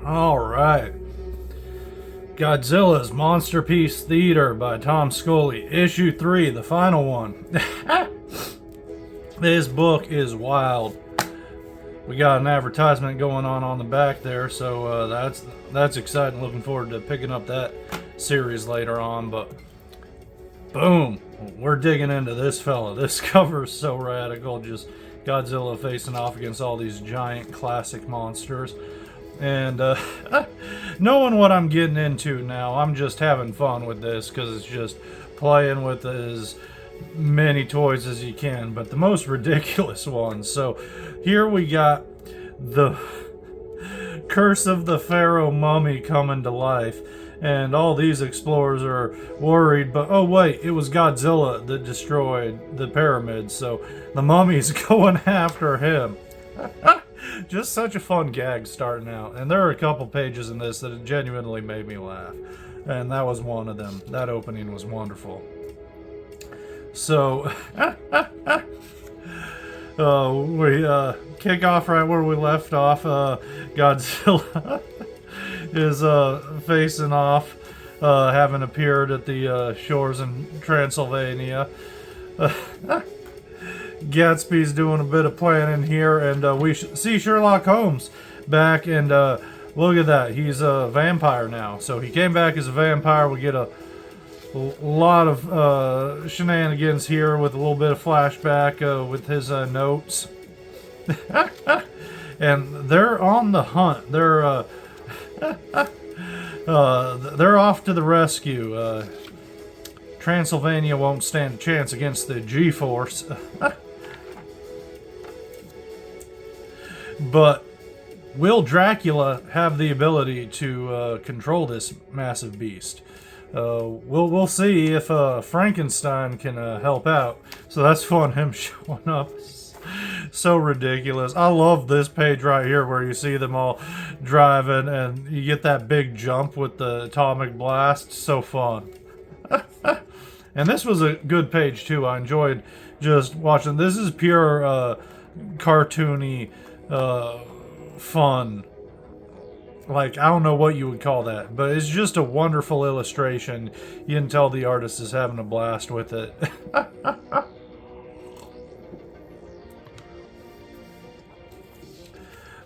All right. Godzilla's Monsterpiece Theater by Tom Scioli, issue 3, the final one. This book is wild. We got an advertisement going on the back there, so that's exciting. Looking forward to picking up that series later on. But boom, we're digging into this fella. This cover is so radical. Just Godzilla facing off against all these giant classic monsters. And knowing what I'm getting into now, I'm just having fun with this because it's just playing with as many toys as you can, but the most ridiculous ones. So here we got the Curse of the Pharaoh mummy coming to life, and all these explorers are worried, but oh wait, it was Godzilla that destroyed the pyramids, so the mummy's going after him. Just such a fun gag starting out. And there are a couple pages in this that genuinely made me laugh. And that was one of them. That opening was wonderful. So, we kick off right where we left off. Godzilla is facing off, having appeared at the shores in Transylvania. Gatsby's doing a bit of planning here, and we see Sherlock Holmes back, and look at that, he's a vampire now. So he came back as a vampire. We get a lot of shenanigans here with a little bit of flashback with his notes. And they're on the hunt. They're off to the rescue. Transylvania won't stand a chance against the G-Force. But will Dracula have the ability to control this massive beast? We'll see if Frankenstein can help out. So that's fun, him showing up. So ridiculous. I love this page right here where you see them all driving and you get that big jump with the atomic blast. So fun. And this was a good page too. I enjoyed just watching. This is pure cartoony fun. Like, I don't know what you would call that, but it's just a wonderful illustration. You can tell the artist is having a blast with it.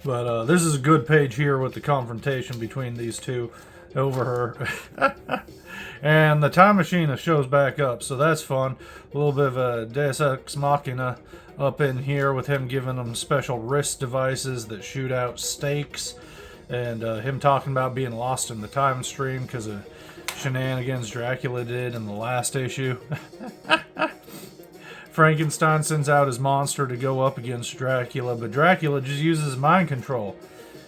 But this is a good page here with the confrontation between these two over her. And the time machine shows back up, so that's fun. A little bit of a Deus Ex Machina up in here with him giving them special wrist devices that shoot out stakes, and him talking about being lost in the time stream because of shenanigans Dracula did in the last issue. Frankenstein sends out his monster to go up against Dracula, but Dracula just uses mind control,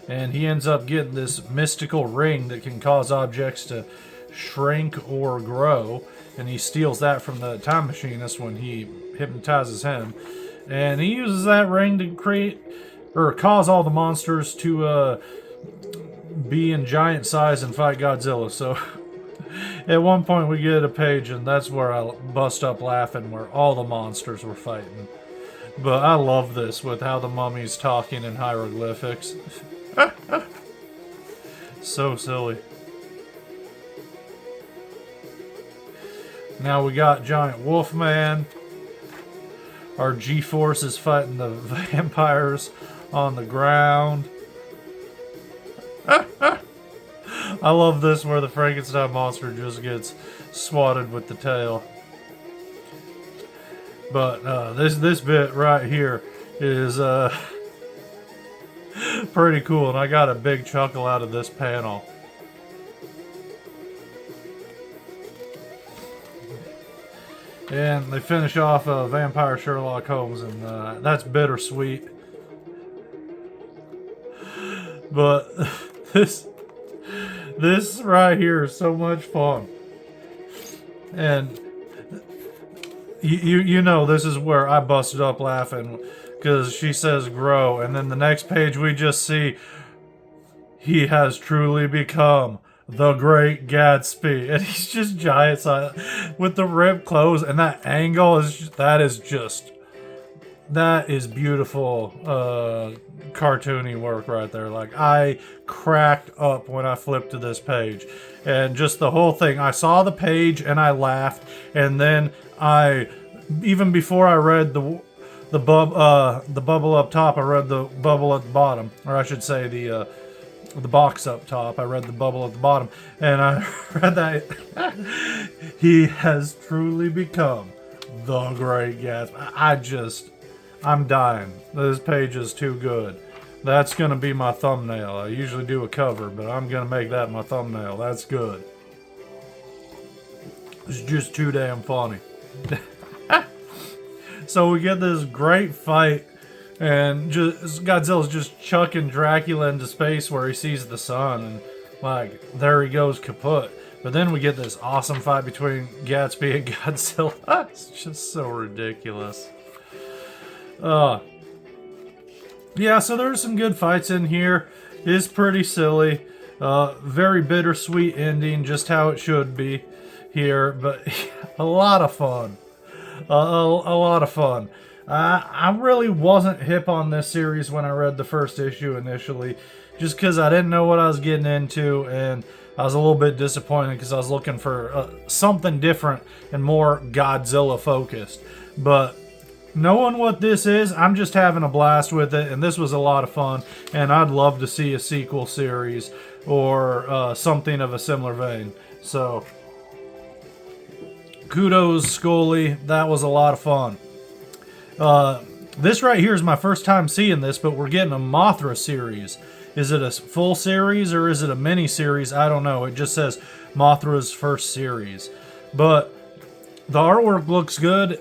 and he ends up getting this mystical ring that can cause objects to shrink or grow, and he steals that from the time machinist when he hypnotizes him, and he uses that ring to create or cause all the monsters to be in giant size and fight Godzilla. So at one point we get a page, and that's where I bust up laughing, where all the monsters were fighting. But I love this with how the mummy's talking in hieroglyphics. So silly. Now we got Giant Wolfman. Our G-Force is fighting the vampires on the ground. I love this where the Frankenstein monster just gets swatted with the tail. But this bit right here is pretty cool, and I got a big chuckle out of this panel. And they finish off Vampire Sherlock Holmes, and that's bittersweet. But this right here is so much fun. And you know this is where I busted up laughing, because she says grow, and then the next page we just see he has truly become the Great Gatsby, and he's just giant size with the ripped clothes, and that angle is just that is beautiful cartoony work right there. Like, I cracked up when I flipped to this page, and just the whole thing. I saw the page and I laughed, and then even before I read the bubble up top, I read the bubble at the bottom, or I should say the box up top. I read the bubble at the bottom, and I read that he has truly become the Great Gatsby. I'm dying. This page is too good. That's gonna be my thumbnail. I usually do a cover, but I'm gonna make that my thumbnail. That's good. It's just too damn funny. So we get this great fight, and Godzilla's just chucking Dracula into space where he sees the sun, and like, there he goes kaput. But then we get this awesome fight between Gatsby and Godzilla. It's just so ridiculous. Yeah, so there's some good fights in here. It's pretty silly. Very bittersweet ending, just how it should be here. But a lot of fun. A lot of fun. I really wasn't hip on this series when I read the first issue initially, just because I didn't know what I was getting into, and I was a little bit disappointed because I was looking for something different and more Godzilla focused. But knowing what this is, I'm just having a blast with it, and this was a lot of fun, and I'd love to see a sequel series or something of a similar vein. So kudos, Scioli. That was a lot of fun. This right here is my first time seeing this, but we're getting a Mothra series. Is it a full series or is it a mini series? I don't know. It just says Mothra's first series. But the artwork looks good.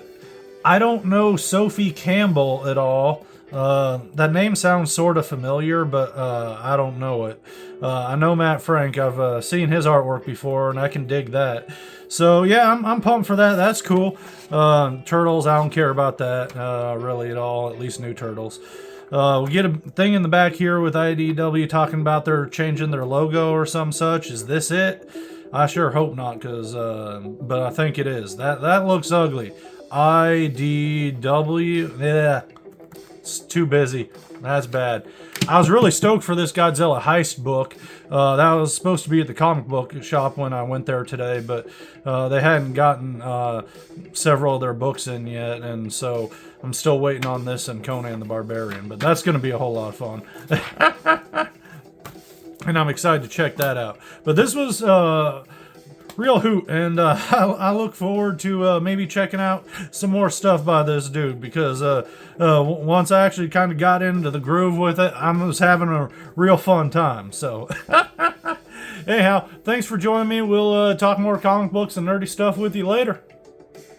I don't know Sophie Campbell at all. That name sounds sort of familiar, but I don't know it. I know Matt Frank. I've seen his artwork before, and I can dig that. So yeah, I'm pumped for that. That's cool. Turtles, I don't care about that really at all. At least new Turtles. We get a thing in the back here with IDW talking about they're changing their logo or some such. Is this it? I sure hope not, but I think it is. That looks ugly. IDW. Yeah, it's too busy. That's bad. I was really stoked for this Godzilla heist book. That was supposed to be at the comic book shop when I went there today, but they hadn't gotten several of their books in yet, and so I'm still waiting on this and Conan the Barbarian. But that's going to be a whole lot of fun. And I'm excited to check that out. But this was real hoot, and I look forward to maybe checking out some more stuff by this dude, because once I actually kind of got into the groove with it, I was having a real fun time. So anyhow, thanks for joining me. We'll talk more comic books and nerdy stuff with you later.